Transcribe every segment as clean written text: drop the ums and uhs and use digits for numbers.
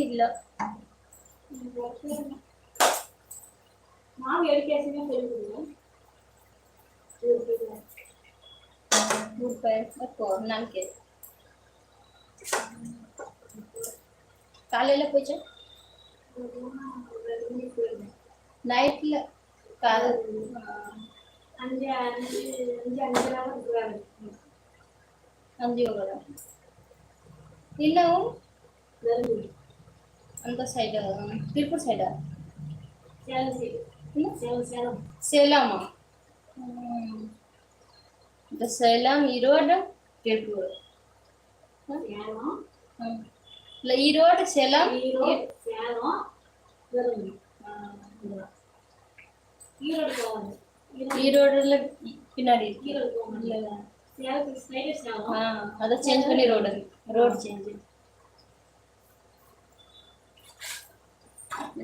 ಇಲ್ಲ ನಾವು ಎರಡು ಕೇಸಿನ ಹೇಳಿದ್ರು ₹3 4 காலையில போச்சு நைட்ல அஞ்சு அஞ்சு அஞ்சு அஞ்சரை இருக்கிறாங்க 5 ಹೋಗೋದ இல்லவும் அந்த சைடு திருப்பூர் சைடா சேலம் சைடு சேலம் சேலம் சேலமா இந்த சேலம் ஈரோடு திருப்பூர் சேலம் இல்ல ஈரோடு சேலம் ஈரோடு சேலம் ஈரோடு போவாங்க ஈரோடுல பின்னாடி ஈரோடு போவாங்க சேலத்துக்கு ஸ்ட்ரைட்டா சேலம் அதை சேஞ்ச் பண்ணி ரோடு சேஞ்ச்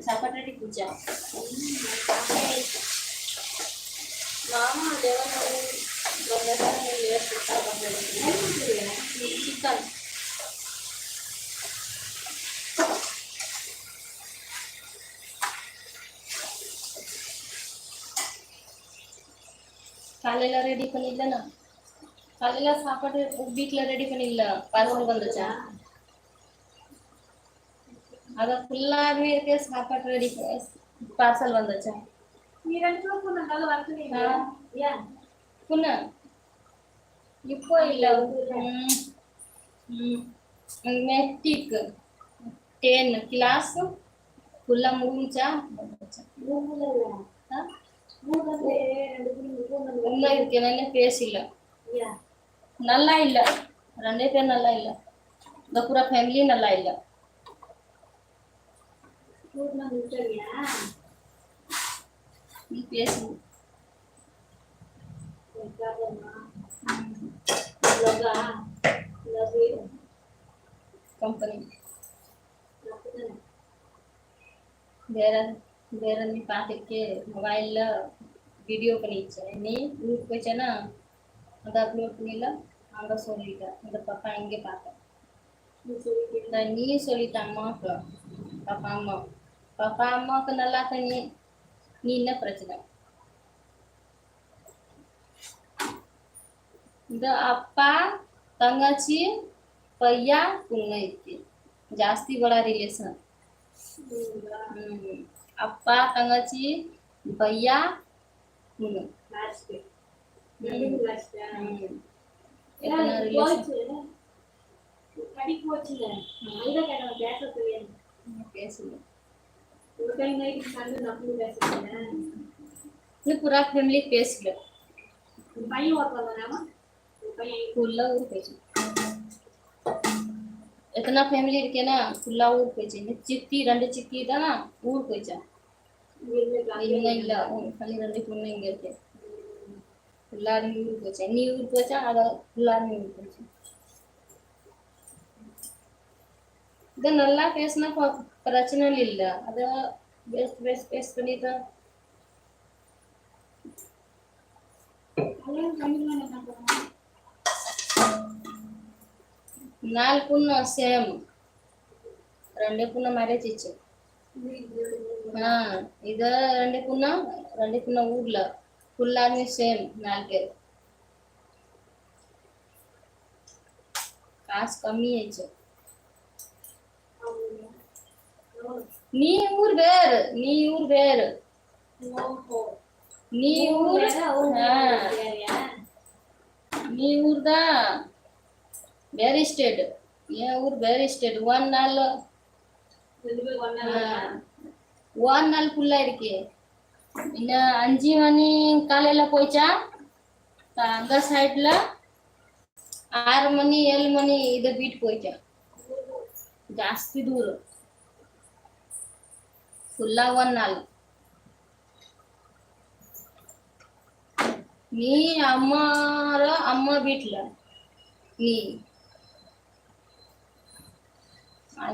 சாப்பாடு ரெடி பூஜா மாமா தேவன் சிக்கன் காலையில ரெடி பண்ணிடலனா காலையில சாப்பாடு வீட்ல ரெடி பண்ணிடல பார்சல் வந்துச்சா அத ஃபுல்லாவே இருக்க சாப்பாடு ரெடி பார்சல் வந்துச்சா நீ ரெண்டு பேரும் போனால வரதுனீங்க ஏன் புண்ண இப்போ இல்ல मेट्रिक 10 क्लास फुल्ला मुगिंचा உண்மை இருக்கு என்ன பேசல நல்லா இல்ல ரெண்டே பேர் நல்லா இல்ல இந்த பூரா ஃபேமிலி நல்லா இல்ல நீ பேசு कंपनी வேற வேற நீ பாத்துக்கே மொபைல்ல வீடியோ பண்ணிச்சேன் நீ ஊருக்கு போயிச்சேனா அதை அப்லோட் பண்ணில அங்க சொல்லிட்டேன் இந்த பாப்பா இங்கே பார்த்தேன் நீ சொல்லிட்ட அம்மாவுக்கு பாப்பா அம்மாவுக்கு நல்லா நீ நீ என்ன பிரச்சனை இந்த அப்பா தங்கச்சி பையா பொண்ணு இருக்கு ಜಾಸ್ತಿ बड़ा रिलेशन அப்பா தங்கச்சி பையா பொண்ணு पूरा फैमिली பேசல பையன் ஒருத்தவங்க फुल्ला ஊர் போயிச்சு इतना फैमिली இருக்கு ना फुल्ला ஊர் போயிச்சு சித்தி ரெண்டு சித்தி தானா ஊர் போயிச்சா இல்ல இல்ல खाली ரெண்டு பொண்ணு இங்க இருக்கு எல்லாரும் ஊர் போயிச்சா நீ ஊர் போயிச்சா அத எல்லாரும் ஊர் போயிச்சு இது நல்லா பேசினா பிரச்சனை இல்ல அத பேஸ் பண்ணிட்டா ನಾಲ್ಕುನ್ನ ಸೇಮ್ ரெண்டே புண்ண மேரேஜ் இச்சு இத ரெண்டே புண்ண ஊர்ல ஃபுல்லாமே சேம் 4 பேர் காசு கம்மி ஆயிச்சு நீ ஊர் வேறு நீ ஊர் தான் வேற ஸ்டேட் ஏன் ஊர் வேற ஸ்டேட் ஒன் நாள் ஃபுல்லா இருக்கு இன்னும் 5 மணி காலையில போயிச்சா அந்த சைட்ல 6 மணி 7 மணி இத பீட் போயிச்சா ಜಾಸ್ತಿ ದೂರ ಫುಲ್ಲಾ 1 ನಾள் நீ அம்மா வீட்ல நீ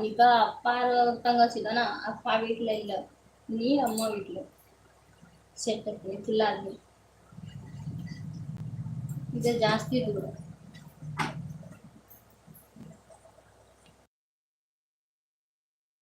ಈಗ ಅಪ್ಪ ತಂಗಸಿ தானா அப்பா வீட்ல இல்ல நீ அம்மா வீட்ல செட் பண்ணி ஃபுல்லா இது ಜಾಸ್ತಿ ದೂರ